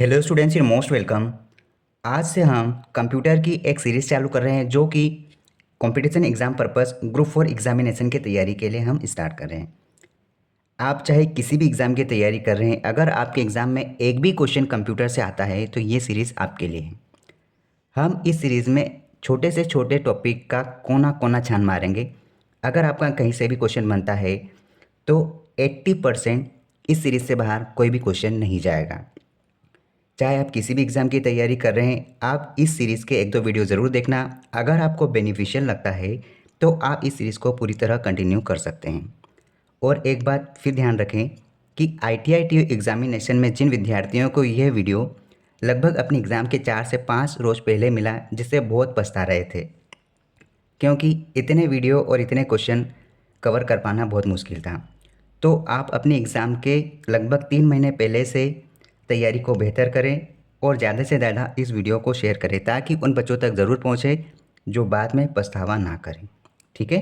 Hello students, you most welcome. आज से हम कंप्यूटर की एक सीरीज़ चालू कर रहे हैं जो कि competition exam purpose group 4 examination की तैयारी के लिए हम स्टार्ट कर रहे हैं। आप चाहे किसी भी एग्ज़ाम की तैयारी कर रहे हैं, अगर आपके एग्ज़ाम में एक भी क्वेश्चन कंप्यूटर से आता है तो ये सीरीज़ आपके लिए है। हम इस सीरीज़ में छोटे से छोटे टॉपिक का कोना कोना छान मारेंगे। अगर आपका कहीं से भी क्वेश्चन बनता है तो 80% इस सीरीज़ से बाहर कोई भी क्वेश्चन नहीं जाएगा। चाहे आप किसी भी एग्ज़ाम की तैयारी कर रहे हैं, आप इस सीरीज़ के एक दो वीडियो ज़रूर देखना। अगर आपको बेनिफिशियल लगता है तो आप इस सीरीज़ को पूरी तरह कंटिन्यू कर सकते हैं। और एक बात फिर ध्यान रखें कि ITIT एग्ज़ामिनेशन में जिन विद्यार्थियों को यह वीडियो लगभग अपने एग्ज़ाम के 4 से 5 रोज़ पहले मिला, जिससे बहुत पछता रहे थे, क्योंकि इतने वीडियो और इतने क्वेश्चन कवर कर पाना बहुत मुश्किल था। तो आप अपने एग्ज़ाम के लगभग 3 महीने पहले से तैयारी को बेहतर करें और ज़्यादा से ज़्यादा इस वीडियो को शेयर करें ताकि उन बच्चों तक ज़रूर पहुँचे जो बाद में पछतावा ना करें। ठीक है।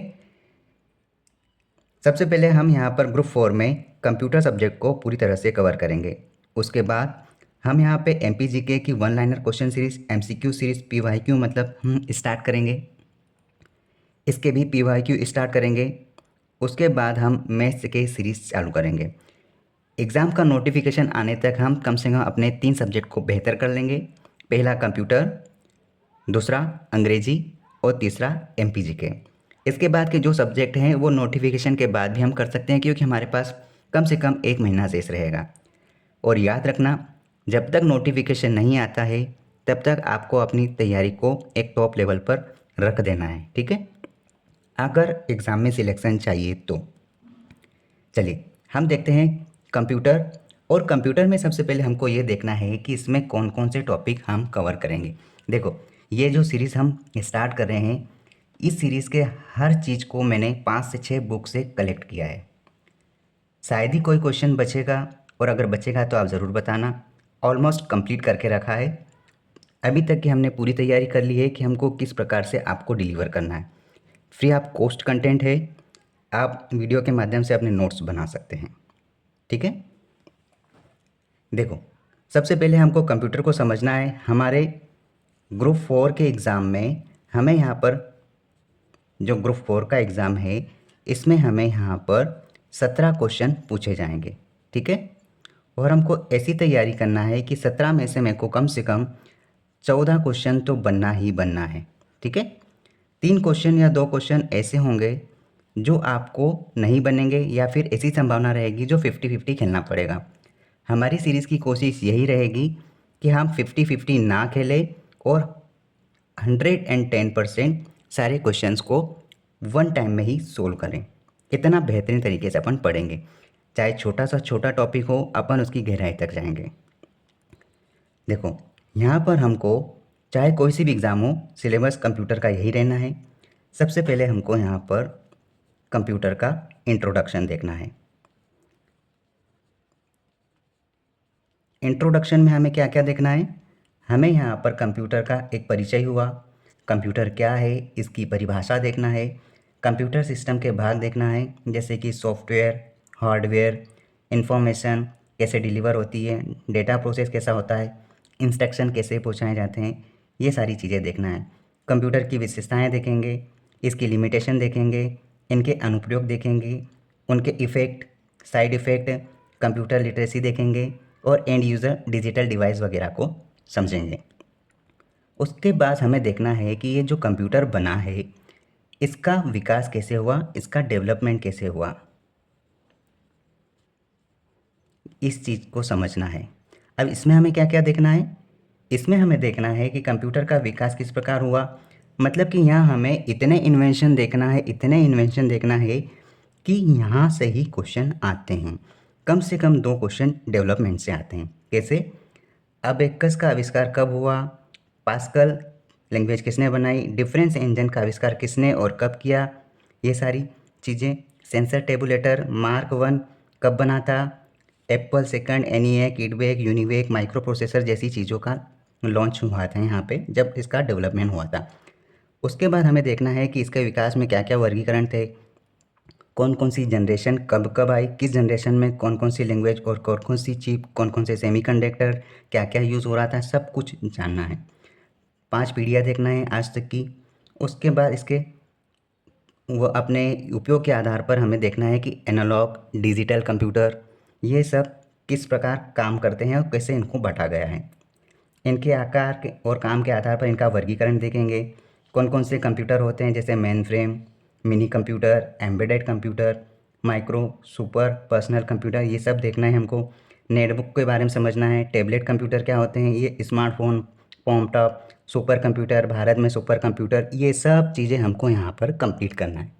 सबसे पहले हम यहाँ पर ग्रुप 4 में कंप्यूटर सब्जेक्ट को पूरी तरह से कवर करेंगे। उसके बाद हम यहाँ पे MPGK की one liner question series, MCQ series, PYQ मतलब हम स्टार्ट करेंगे। इसके भी PYQ स्टार्ट करेंगे। उसके बाद हम मैथ्स के सीरीज़ चालू करेंगे। एग्ज़ाम का नोटिफिकेशन आने तक हम कम से कम अपने 3 सब्जेक्ट को बेहतर कर लेंगे। पहला कंप्यूटर, दूसरा अंग्रेजी और तीसरा MPGK। इसके बाद के जो सब्जेक्ट हैं वो नोटिफिकेशन के बाद भी हम कर सकते हैं, क्योंकि हमारे पास कम से कम 1 महीना शेष रहेगा। और याद रखना, जब तक नोटिफिकेशन नहीं आता है तब तक आपको अपनी तैयारी को एक टॉप लेवल पर रख देना है। ठीक है। अगर एग्ज़ाम में सिलेक्शन चाहिए तो चलिए हम देखते हैं कंप्यूटर। और कंप्यूटर में सबसे पहले हमको ये देखना है कि इसमें कौन कौन से टॉपिक हम कवर करेंगे। देखो, ये जो सीरीज़ हम स्टार्ट कर रहे हैं, इस सीरीज़ के हर चीज़ को मैंने 5 से 6 बुक से कलेक्ट किया है। शायद ही कोई क्वेश्चन बचेगा, और अगर बचेगा तो आप ज़रूर बताना। ऑलमोस्ट कंप्लीट करके रखा है। अभी तक की हमने पूरी तैयारी कर ली है कि हमको किस प्रकार से आपको डिलीवर करना है। फ्री ऑफ कॉस्ट कंटेंट है। आप वीडियो के माध्यम से अपने नोट्स बना सकते हैं। ठीक है। देखो, सबसे पहले हमको कंप्यूटर को समझना है। हमारे ग्रुप 4 के एग्ज़ाम में हमें यहाँ पर जो ग्रुप 4 का एग्ज़ाम है, इसमें हमें यहाँ पर 17 क्वेश्चन पूछे जाएंगे। ठीक है। और हमको ऐसी तैयारी करना है कि 17 में से कम 14 क्वेश्चन तो बनना ही बनना है। ठीक है। 3 क्वेश्चन या 2 क्वेश्चन ऐसे होंगे जो आपको नहीं बनेंगे, या फिर ऐसी संभावना रहेगी जो 50-50 खेलना पड़ेगा। हमारी सीरीज़ की कोशिश यही रहेगी कि हम 50-50 ना खेलें और 110% सारे क्वेश्चंस को वन टाइम में ही सोल्व करें। इतना बेहतरीन तरीके से अपन पढ़ेंगे। चाहे छोटा सा छोटा टॉपिक हो, अपन उसकी गहराई तक जाएंगे। देखो, यहाँ पर हमको चाहे कोई सी भी एग्ज़ाम हो, सिलेबस कंप्यूटर का यही रहना है। सबसे पहले हमको यहाँ पर कंप्यूटर का इंट्रोडक्शन देखना है। इंट्रोडक्शन में हमें क्या क्या देखना है? हमें यहाँ पर कंप्यूटर का एक परिचय हुआ, कंप्यूटर क्या है इसकी परिभाषा देखना है, कंप्यूटर सिस्टम के भाग देखना है, जैसे कि सॉफ्टवेयर, हार्डवेयर, इंफॉर्मेशन कैसे डिलीवर होती है, डेटा प्रोसेस कैसा होता है, इंस्ट्रक्शन कैसे पहुँचाए जाते हैं, ये सारी चीज़ें देखना है। कंप्यूटर की विशेषताएँ देखेंगे, इसकी लिमिटेशन देखेंगे, इनके अनुप्रयोग देखेंगे, उनके effect, side effect, computer literacy देखेंगे और एंड यूज़र डिजिटल डिवाइस वगैरह को समझेंगे। उसके बाद हमें देखना है कि ये जो कंप्यूटर बना है, इसका विकास कैसे हुआ, इसका डेवलपमेंट कैसे हुआ, इस चीज़ को समझना है। अब इसमें हमें क्या क्या देखना है? इसमें हमें देखना है कि कंप्यूटर का विकास किस प्रकार हुआ। मतलब कि यहाँ हमें इतने इन्वेंशन देखना है, इतने इन्वेंशन देखना है कि यहाँ से ही क्वेश्चन आते हैं। कम से कम 2 क्वेश्चन डेवलपमेंट से आते हैं। कैसे? अबेकस का आविष्कार कब हुआ, पास्कल लैंग्वेज किसने बनाई, डिफरेंस इंजन का आविष्कार किसने और कब किया, ये सारी चीज़ें। सेंसर टेबुलेटर मार्क 1 कब बना था, Apple second, ENIAC, EDVAC, UNIVAC, micro processor जैसी चीज़ों का लॉन्च हुआ था यहाँ पे जब इसका डेवलपमेंट हुआ था। उसके बाद हमें देखना है कि इसके विकास में क्या क्या वर्गीकरण थे, कौन कौन सी जनरेशन कब कब आई, किस जनरेशन में कौन कौन सी लैंग्वेज और कौन कौन सी चिप, कौन कौन से सेमीकंडक्टर, क्या क्या यूज़ हो रहा था, सब कुछ जानना है। 5 पीढ़ियाँ देखना है आज तक की। उसके बाद इसके वो अपने उपयोग के आधार पर हमें देखना है कि एनालॉग, डिजिटल कंप्यूटर, ये सब किस प्रकार काम करते हैं और कैसे इनको बांटा गया है। इनके आकार के और काम के आधार पर इनका वर्गीकरण देखेंगे। कौन कौन से कंप्यूटर होते हैं, जैसे main frame, mini computer, embedded computer, micro, super, personal computer, ये सब देखना है हमको। नेटबुक के बारे में समझना है। टैबलेट कंप्यूटर क्या होते हैं, ये smartphone, laptop, super computer, Bharat में सुपर कंप्यूटर, ये सब चीज़ें हमको यहाँ पर कंप्लीट करना है।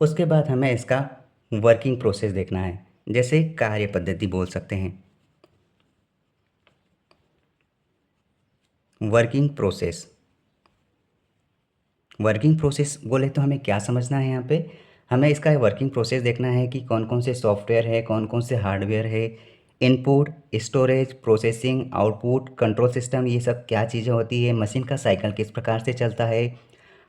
उसके बाद हमें इसका वर्किंग प्रोसेस देखना है, जैसे कार्य पद्धति बोल सकते हैं। वर्किंग प्रोसेस, वर्किंग प्रोसेस बोले तो हमें क्या समझना है यहाँ पे, हमें इसका वर्किंग प्रोसेस देखना है कि कौन कौन से सॉफ्टवेयर है, कौन कौन से हार्डवेयर है, input, storage, processing, output, control system, ये सब क्या चीज़ें होती है, मशीन का साइकिल किस प्रकार से चलता है,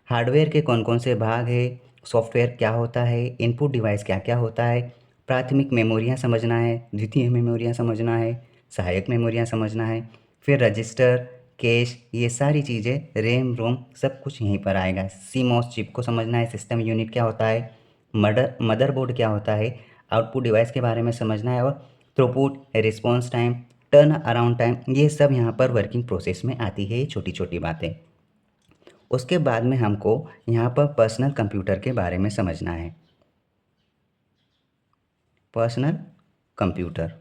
हार्डवेयर के कौन कौन से भाग है, सॉफ्टवेयर क्या होता है, इनपुट डिवाइस क्या क्या होता है, प्राथमिक मेमोरियाँ समझना है, द्वितीय मेमोरियाँ समझना है, सहायक मेमोरियाँ समझना है, फिर रजिस्टर, कैश, ये सारी चीज़ें, रैम रोम, सब कुछ यहीं पर आएगा। सीमॉस चिप को समझना है, सिस्टम यूनिट क्या होता है, मदरबोर्ड क्या होता है, आउटपुट डिवाइस के बारे में समझना है, और throughput, response time, turn around time, ये सब यहाँ पर वर्किंग प्रोसेस में आती है, ये छोटी छोटी बातें। उसके बाद में हमको यहाँ पर पर्सनल कंप्यूटर के बारे में समझना है। पर्सनल कंप्यूटर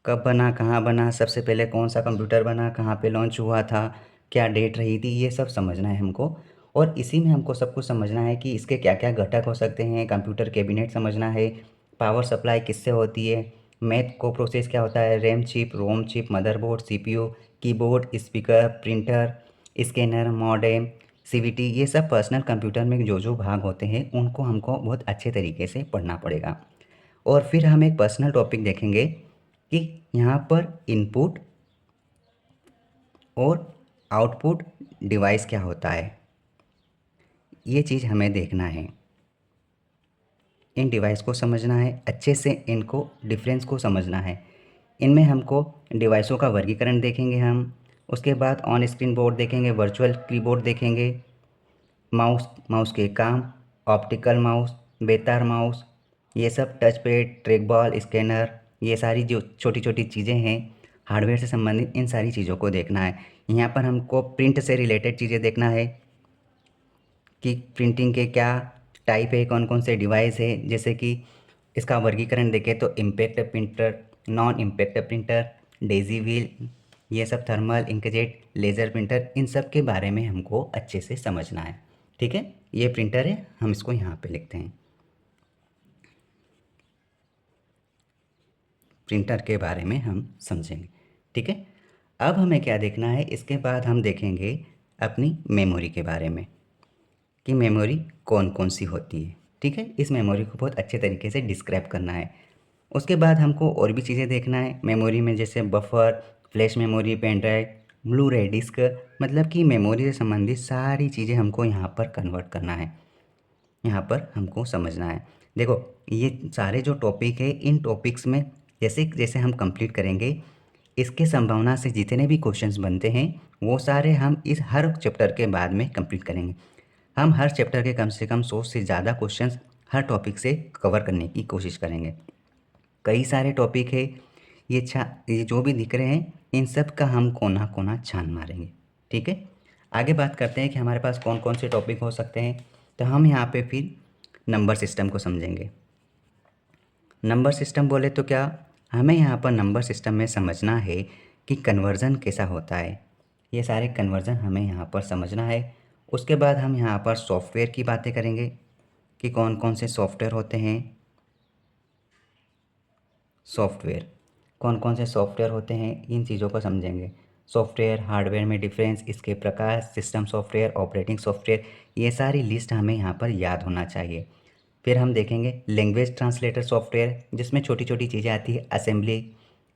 कब बना, कहाँ बना, सबसे पहले कौन सा कंप्यूटर बना, कहाँ पे लॉन्च हुआ था, क्या डेट रही थी, ये सब समझना है हमको। और इसी में हमको सब कुछ समझना है कि इसके क्या क्या घटक हो सकते हैं, कंप्यूटर कैबिनेट समझना है, पावर सप्लाई किससे होती है, मैथ को प्रोसेस क्या होता है, RAM chip, ROM chip, motherboard, CPU, keyboard, speaker, printer, scanner, modem, CVT, ये सब पर्सनल कंप्यूटर में जो जो भाग होते हैं उनको हमको बहुत अच्छे तरीके से पढ़ना पड़ेगा। और फिर हम एक पर्सनल टॉपिक देखेंगे कि यहाँ पर इनपुट और आउटपुट डिवाइस क्या होता है, ये चीज़ हमें देखना है। इन डिवाइस को समझना है अच्छे से, इनको डिफरेंस को समझना है। इनमें हमको डिवाइसों का वर्गीकरण देखेंगे हम। उसके बाद ऑन स्क्रीन बोर्ड देखेंगे, वर्चुअल कीबोर्ड देखेंगे, माउस, माउस के काम, ऑप्टिकल माउस, बेतार माउस, ये सब, touch pad, track ball, scanner, ये सारी जो छोटी छोटी चीज़ें हैं हार्डवेयर से संबंधित, इन सारी चीज़ों को देखना है। यहाँ पर हमको प्रिंट से रिलेटेड चीज़ें देखना है कि प्रिंटिंग के क्या टाइप है, कौन कौन से डिवाइस है, जैसे कि इसका वर्गीकरण देखें तो impact printer, non impact printer, Daisy wheel, ये सब, थर्मल, इंकजेट, लेज़र प्रिंटर, इन सब के बारे में हमको अच्छे से समझना है। ठीक है, ये प्रिंटर है, हम इसको यहाँ पे लिखते हैं। प्रिंटर के बारे में हम समझेंगे। ठीक है, अब हमें क्या देखना है, इसके बाद हम देखेंगे अपनी मेमोरी के बारे में कि मेमोरी कौन कौन सी होती है। ठीक है, इस मेमोरी को बहुत अच्छे तरीके से डिस्क्राइब करना है। उसके बाद हमको और भी चीज़ें देखना है मेमोरी में, जैसे buffer, flash memory, pen drive, blu ray disc, मतलब कि मेमोरी से संबंधित सारी चीज़ें हमको यहाँ पर कन्वर्ट करना है, यहाँ पर हमको समझना है। देखो, ये सारे जो टॉपिक है, इन टॉपिक्स में जैसे जैसे हम कंप्लीट करेंगे, इसके संभावना से जितने भी क्वेश्चंस बनते हैं वो सारे हम इस हर चैप्टर के बाद में कंप्लीट करेंगे। हम हर चैप्टर के कम से कम 100 से ज़्यादा क्वेश्चंस हर टॉपिक से कवर करने की कोशिश करेंगे। कई सारे टॉपिक है, ये जो भी दिख रहे हैं इन सब का हम कोना कोना छान मारेंगे। ठीक है, आगे बात करते हैं कि हमारे पास कौन कौन से टॉपिक हो सकते हैं। तो हम यहाँ पे फिर नंबर सिस्टम को समझेंगे। नंबर सिस्टम बोले तो क्या, हमें यहाँ पर नंबर सिस्टम में समझना है कि कन्वर्ज़न कैसा होता है, ये सारे कन्वर्ज़न हमें यहाँ पर समझना है। उसके बाद हम यहाँ पर सॉफ्टवेयर की बातें करेंगे कि कौन कौन से सॉफ्टवेयर होते हैं, सॉफ्टवेयर कौन कौन से सॉफ्टवेयर होते हैं, इन चीज़ों को समझेंगे। सॉफ्टवेयर, हार्डवेयर में डिफरेंस, इसके प्रकार, सिस्टम सॉफ्टवेयर, ऑपरेटिंग सॉफ्टवेयर, ये सारी लिस्ट हमें यहाँ पर याद होना चाहिए। फिर हम देखेंगे लैंग्वेज ट्रांसलेटर सॉफ्टवेयर, जिसमें छोटी छोटी चीज़ें आती है, असेंबली,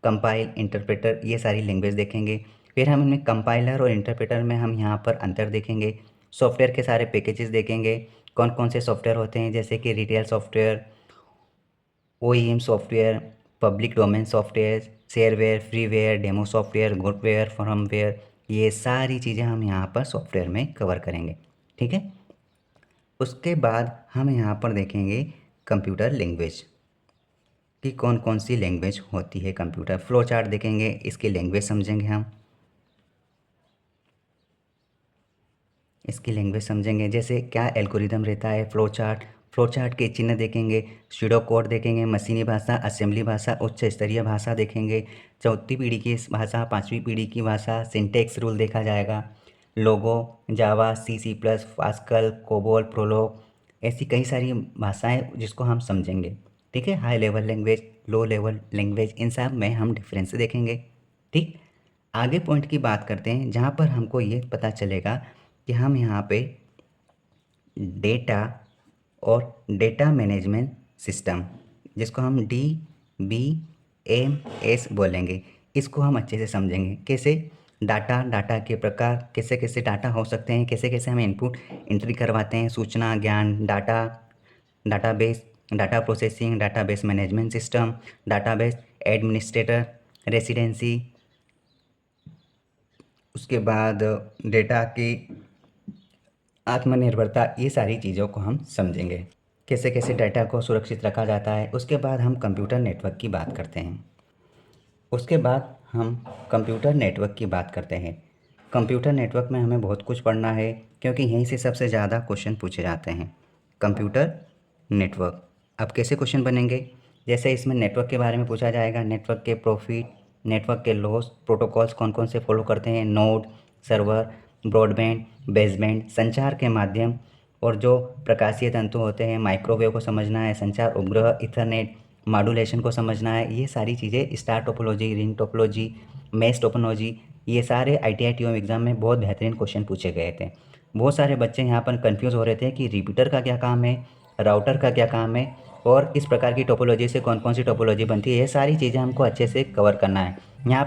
कंपाइल, इंटरप्रेटर, ये सारी लैंग्वेज देखेंगे। फिर हम इनमें कंपाइलर और इंटरप्रेटर में हम यहाँ पर अंतर देखेंगे। सॉफ्टवेयर के सारे पैकेजेस देखेंगे, कौन कौन से सॉफ्टवेयर होते हैं, जैसे कि retail software, OEM software, public domain software, shareware, freeware, demo software, goodware, firmware, ये सारी चीज़ें हम यहाँ पर सॉफ्टवेयर में कवर करेंगे। ठीक है। उसके बाद हम यहाँ पर देखेंगे कंप्यूटर लैंग्वेज कि कौन कौन सी लैंग्वेज होती है। कंप्यूटर फ्लो चार्ट देखेंगे, इसकी लैंग्वेज समझेंगे हम, इसकी लैंग्वेज समझेंगे जैसे क्या एल्गोरिदम रहता है, फ्लो चार्ट के चिन्ह देखेंगे, स्यूडो कोड देखेंगे, मशीनी भाषा, असेंबली भाषा, उच्च स्तरीय भाषा देखेंगे, चौथी पीढ़ी की भाषा, पाँचवीं पीढ़ी की भाषा, सिंटेक्स रूल देखा जाएगा, Logo, Java, C plus, Pascal, COBOL, Prolog, ऐसी कई सारी भाषाएं जिसको हम समझेंगे। ठीक है। High level language, low level language, इन सब में हम डिफरेंस देखेंगे। ठीक। आगे पॉइंट की बात करते हैं जहाँ पर हमको ये पता चलेगा कि हम यहाँ पे डेटा और डेटा मैनेजमेंट सिस्टम, जिसको हम DBMS बोलेंगे, इसको हम अच्छे से समझेंगे। कैसे? डाटा के प्रकार, कैसे कैसे डाटा हो सकते हैं, कैसे कैसे हम इनपुट एंट्री करवाते हैं, सूचना ज्ञान, database, data processing, database management system, database administrator, residency, उसके बाद डेटा की आत्मनिर्भरता, ये सारी चीज़ों को हम समझेंगे, कैसे कैसे डाटा को सुरक्षित रखा जाता है। उसके बाद हम कंप्यूटर नेटवर्क की बात करते हैं। उसके बाद हम कंप्यूटर नेटवर्क की बात करते हैं। कंप्यूटर नेटवर्क में हमें बहुत कुछ पढ़ना है क्योंकि यहीं से सबसे ज़्यादा क्वेश्चन पूछे जाते हैं। कंप्यूटर नेटवर्क अब कैसे क्वेश्चन बनेंगे, जैसे इसमें नेटवर्क के बारे में पूछा जाएगा, नेटवर्क के प्रॉफिट, नेटवर्क के लॉस, प्रोटोकॉल्स कौन कौन से फॉलो करते हैं, नोड, सर्वर, ब्रॉडबैंड, बेसबैंड, संचार के माध्यम और जो प्रकाशीय तंतु होते हैं, माइक्रोवेव को समझना है, संचार उपग्रह, इथरनेट, मॉड्यूलेशन को समझना है। ये सारी चीज़ें star topology, ring topology, mesh topology, ये सारे ITI TOM एग्ज़ाम में बहुत बेहतरीन क्वेश्चन पूछे गए थे। बहुत सारे बच्चे यहाँ पर कंफ्यूज हो रहे थे कि रिपीटर का क्या काम है, राउटर का क्या काम है और किस प्रकार की टोपोलॉजी से कौन कौन सी टोपोलॉजी बनती है। ये सारी चीज़ें हमको अच्छे से कवर करना है। यहाँ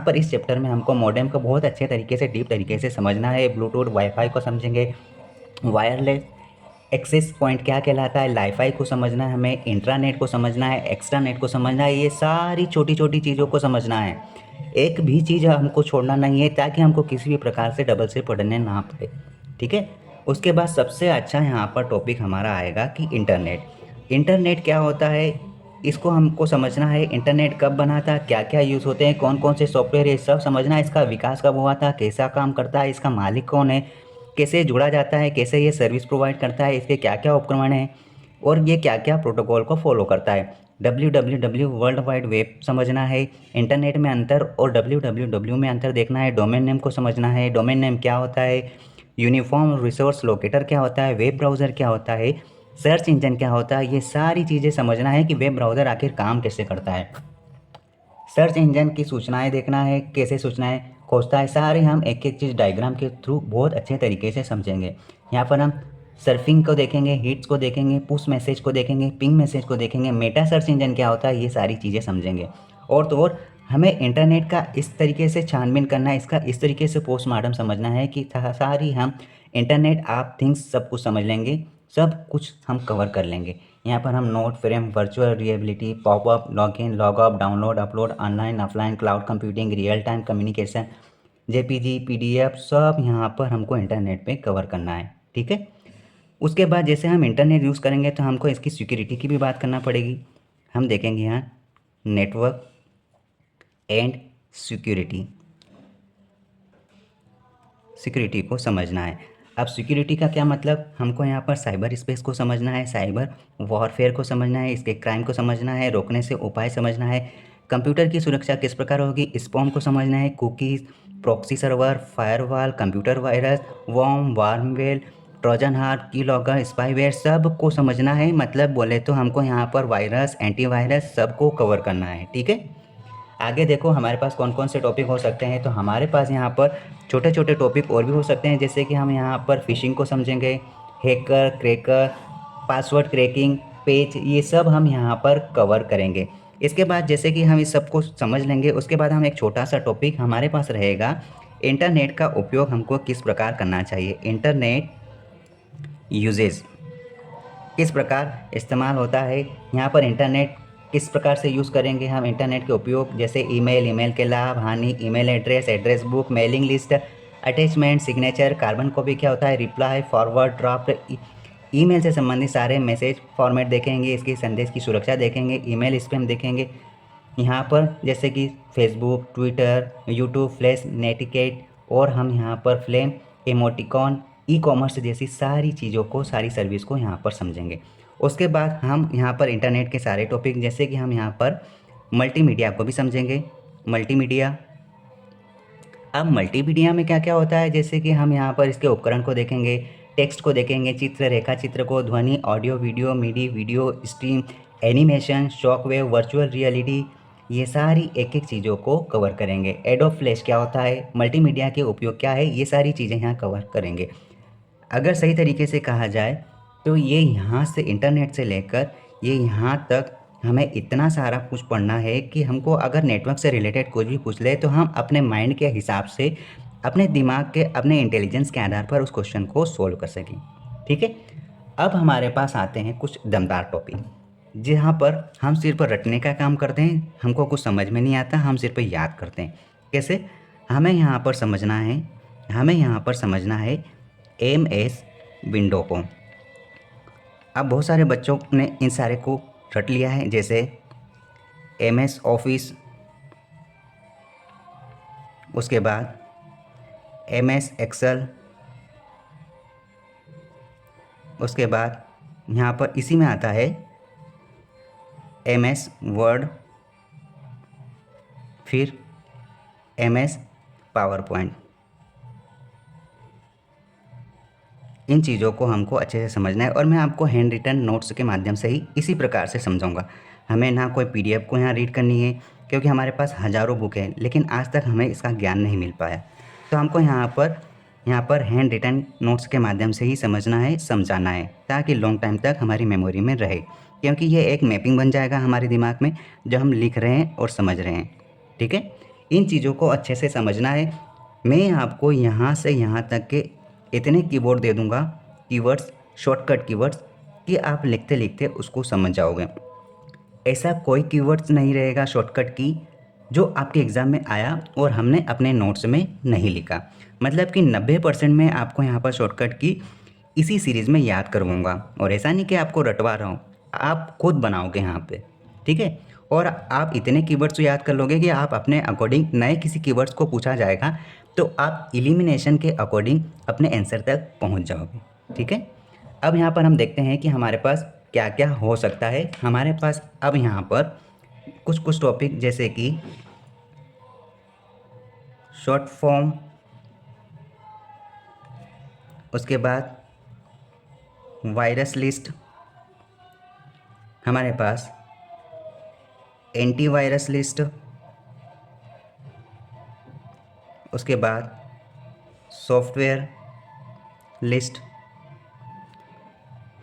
पर इस चैप्टर में हमको मॉडेम को बहुत अच्छे तरीके से, डीप तरीके से समझना है। ब्लूटूथ, वाईफाई को समझेंगे, वायरलेस एक्सेस पॉइंट क्या कहलाता है, लाईफाई को समझना है हमें, इंट्रानेट को समझना है, एक्स्ट्रानेट को समझना है। ये सारी छोटी छोटी चीज़ों को समझना है, एक भी चीज़ हमको छोड़ना नहीं है ताकि हमको किसी भी प्रकार से डबल से पढ़ने ना पड़े। ठीक है। उसके बाद सबसे अच्छा यहाँ पर टॉपिक हमारा आएगा कि इंटरनेट क्या होता है, इसको हमको समझना है। इंटरनेट कब बना था, क्या क्या यूज़ होते हैं, कौन कौन से सॉफ्टवेयर, ये सब समझना है। इसका विकास कब हुआ था, कैसा काम करता है, इसका मालिक कौन है, कैसे जुड़ा जाता है, कैसे ये सर्विस प्रोवाइड करता है, इसके क्या क्या उपकरण हैं और ये क्या क्या प्रोटोकॉल को फॉलो करता है। www वर्ल्ड वाइड वेब समझना है, इंटरनेट में अंतर और www में अंतर देखना है। डोमेन नेम को समझना है, डोमेन नेम क्या होता है, यूनिफॉर्म रिसोर्स लोकेटर क्या होता है, वेब ब्राउज़र क्या होता है, सर्च इंजन क्या होता है। ये सारी चीज़ें समझना है कि वेब ब्राउज़र आखिर काम कैसे करता है। सर्च इंजन की सूचनाएं देखना है, कैसे सूचनाएं खोजता है, सारे हम एक एक चीज़ डायग्राम के थ्रू बहुत अच्छे तरीके से समझेंगे। यहाँ पर हम सर्फिंग को देखेंगे, हिट्स को देखेंगे, पुश मैसेज को देखेंगे, पिंग मैसेज को देखेंगे, मेटा सर्च इंजन क्या होता है, ये सारी चीज़ें समझेंगे। और तो और हमें इंटरनेट का इस तरीके से छानबीन करना है, इसका इस तरीके से पोस्टमार्टम समझना है कि सारी हम इंटरनेट आप थिंग्स सब कुछ समझ लेंगे, सब कुछ हम कवर कर लेंगे। यहाँ पर हम note, frame, virtual reality, popup, login, logout, download, upload, online, offline, cloud computing, real time communication, JPG, PDF, सब यहाँ पर हमको इंटरनेट पे कवर करना है। ठीक है। उसके बाद जैसे हम इंटरनेट यूज़ करेंगे तो हमको इसकी सिक्योरिटी की भी बात करना पड़ेगी। हम देखेंगे यहाँ नेटवर्क एंड सिक्योरिटी को समझना है। अब सिक्योरिटी का क्या मतलब, हमको यहाँ पर साइबर स्पेस को समझना है, साइबर वॉरफेयर को समझना है, इसके क्राइम को समझना है, रोकने से उपाय समझना है, कंप्यूटर की सुरक्षा किस प्रकार होगी, स्पैम को समझना है, cookies, proxy server, firewall, computer virus, wormware, trojan horse, key logger, spyware, सब को समझना है। मतलब बोले तो हमको यहाँ पर वायरस, एंटीवायरस सबको कवर करना है। ठीक है। आगे देखो हमारे पास कौन कौन से टॉपिक हो सकते हैं, तो हमारे पास यहाँ पर छोटे छोटे टॉपिक और भी हो सकते हैं, जैसे कि हम यहाँ पर फिशिंग को समझेंगे, hacker, cracker, password cracking, page, ये सब हम यहाँ पर कवर करेंगे। इसके बाद जैसे कि हम इस सब को समझ लेंगे, उसके बाद हम एक छोटा सा टॉपिक हमारे पास रहेगा, इंटरनेट का उपयोग हमको किस प्रकार करना चाहिए। इंटरनेट यूजेज किस प्रकार इस्तेमाल होता है, यहाँ पर इंटरनेट किस प्रकार से यूज़ करेंगे हम इंटरनेट के उपयोग, जैसे ईमेल, ईमेल के लाभ हानि, email address, address book, mailing list, attachment, signature, carbon copy क्या होता है, रिप्लाई, फॉरवर्ड, ड्राफ्ट, ईमेल से संबंधित सारे मैसेज फॉर्मेट देखेंगे, इसकी संदेश की सुरक्षा देखेंगे, ईमेल स्पैम देखेंगे। यहाँ पर जैसे कि फेसबुक, ट्विटर, यूट्यूब, फ्लैश, नेटिकेट और हम यहाँ पर फ्लेम, इमोटिकॉन, ई कॉमर्स जैसी सारी चीज़ों को, सारी सर्विस को यहाँ पर समझेंगे। उसके बाद हम यहाँ पर इंटरनेट के सारे टॉपिक, जैसे कि हम यहाँ पर मल्टीमीडिया को भी समझेंगे। मल्टीमीडिया, अब मल्टीमीडिया में क्या क्या होता है, जैसे कि हम यहाँ पर इसके उपकरण को देखेंगे, टेक्स्ट को देखेंगे, चित्र, रेखा चित्र को, ध्वनि, audio, video, MIDI, video stream, animation, shockwave, virtual reality, ये सारी एक एक चीज़ों को कवर करेंगे। एडोब फ्लैश क्या होता है, मल्टीमीडिया के उपयोग क्या है, ये सारी चीज़ें यहाँ कवर करेंगे। अगर सही तरीके से कहा जाए तो ये यहाँ से इंटरनेट से लेकर ये यहाँ तक हमें इतना सारा कुछ पढ़ना है कि हमको अगर नेटवर्क से रिलेटेड कुछ भी पूछ ले तो हम अपने माइंड के हिसाब से, अपने दिमाग के, अपने इंटेलिजेंस के आधार पर उस क्वेश्चन को सोल्व कर सकें। ठीक है, अब हमारे पास आते हैं कुछ दमदार टॉपिक, जहाँ पर हम सिर्फ रटने का काम करते हैं, हमको कुछ समझ में नहीं आता, हम सिर्फ याद करते हैं। कैसे, हमें यहाँ पर समझना है, MS विंडो को। अब बहुत सारे बच्चों ने इन सारे को रट लिया है, जैसे MS ऑफिस, उसके बाद MS एक्सेल, उसके बाद यहाँ पर इसी में आता है MS वर्ड, फिर MS पावर पॉइंट। इन चीज़ों को हमको अच्छे से समझना है और मैं आपको हैंड रिटन नोट्स के माध्यम से ही इसी प्रकार से समझाऊंगा। हमें ना कोई PDF को यहाँ रीड करनी है, क्योंकि हमारे पास हज़ारों बुक है लेकिन आज तक हमें इसका ज्ञान नहीं मिल पाया। तो हमको यहाँ पर हैंड रिटन नोट्स के माध्यम से ही समझना है, समझाना है, ताकि लॉन्ग टाइम तक हमारी मेमोरी में रहे, क्योंकि ये एक मैपिंग बन जाएगा हमारे दिमाग में जो हम लिख रहे हैं और समझ रहे हैं। ठीक है, इन चीज़ों को अच्छे से समझना है। मैं आपको यहाँ से यहाँ तक के इतने कीवर्ड दे दूँगा, कीवर्ड्स, शॉर्टकट कीवर्ड्स, कि आप लिखते लिखते उसको समझ जाओगे। ऐसा कोई कीवर्ड्स नहीं रहेगा शॉर्टकट की जो आपके एग्ज़ाम में आया और हमने अपने नोट्स में नहीं लिखा। मतलब कि 90% में आपको यहाँ पर शॉर्टकट की इसी सीरीज़ में याद करवाऊँगा, और ऐसा नहीं कि आपको रटवा रहा हूँ, आप खुद बनाओगे यहाँ पे। ठीक है, और आप इतने कीवर्ड्स याद कर लोगे कि आप अपने अकॉर्डिंग, नए किसी कीवर्ड्स को पूछा जाएगा तो आप एलिमिनेशन के अकॉर्डिंग अपने आंसर तक पहुँच जाओगे। ठीक है, अब यहाँ पर हम देखते हैं कि हमारे पास क्या क्या हो सकता है। हमारे पास अब यहाँ पर कुछ टॉपिक, जैसे कि शॉर्ट फॉर्म, उसके बाद वायरस लिस्ट, हमारे पास एंटीवायरस लिस्ट, उसके बाद सॉफ्टवेयर लिस्ट,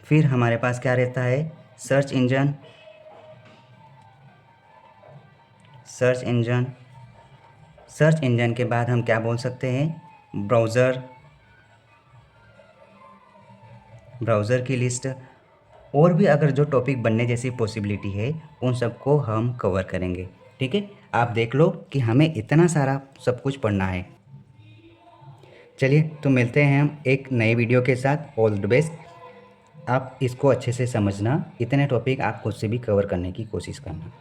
फिर हमारे पास क्या रहता है, सर्च इंजन, सर्च इंजन के बाद हम क्या बोल सकते हैं, ब्राउज़र की लिस्ट, और भी अगर जो टॉपिक बनने जैसी पॉसिबिलिटी है उन सबको हम कवर करेंगे। ठीक है, आप देख लो कि हमें इतना सारा सब कुछ पढ़ना है। चलिए, तो मिलते हैं हम एक नए वीडियो के साथ। All the best. आप इसको अच्छे से समझना, इतने टॉपिक आप खुद से भी कवर करने की कोशिश करना।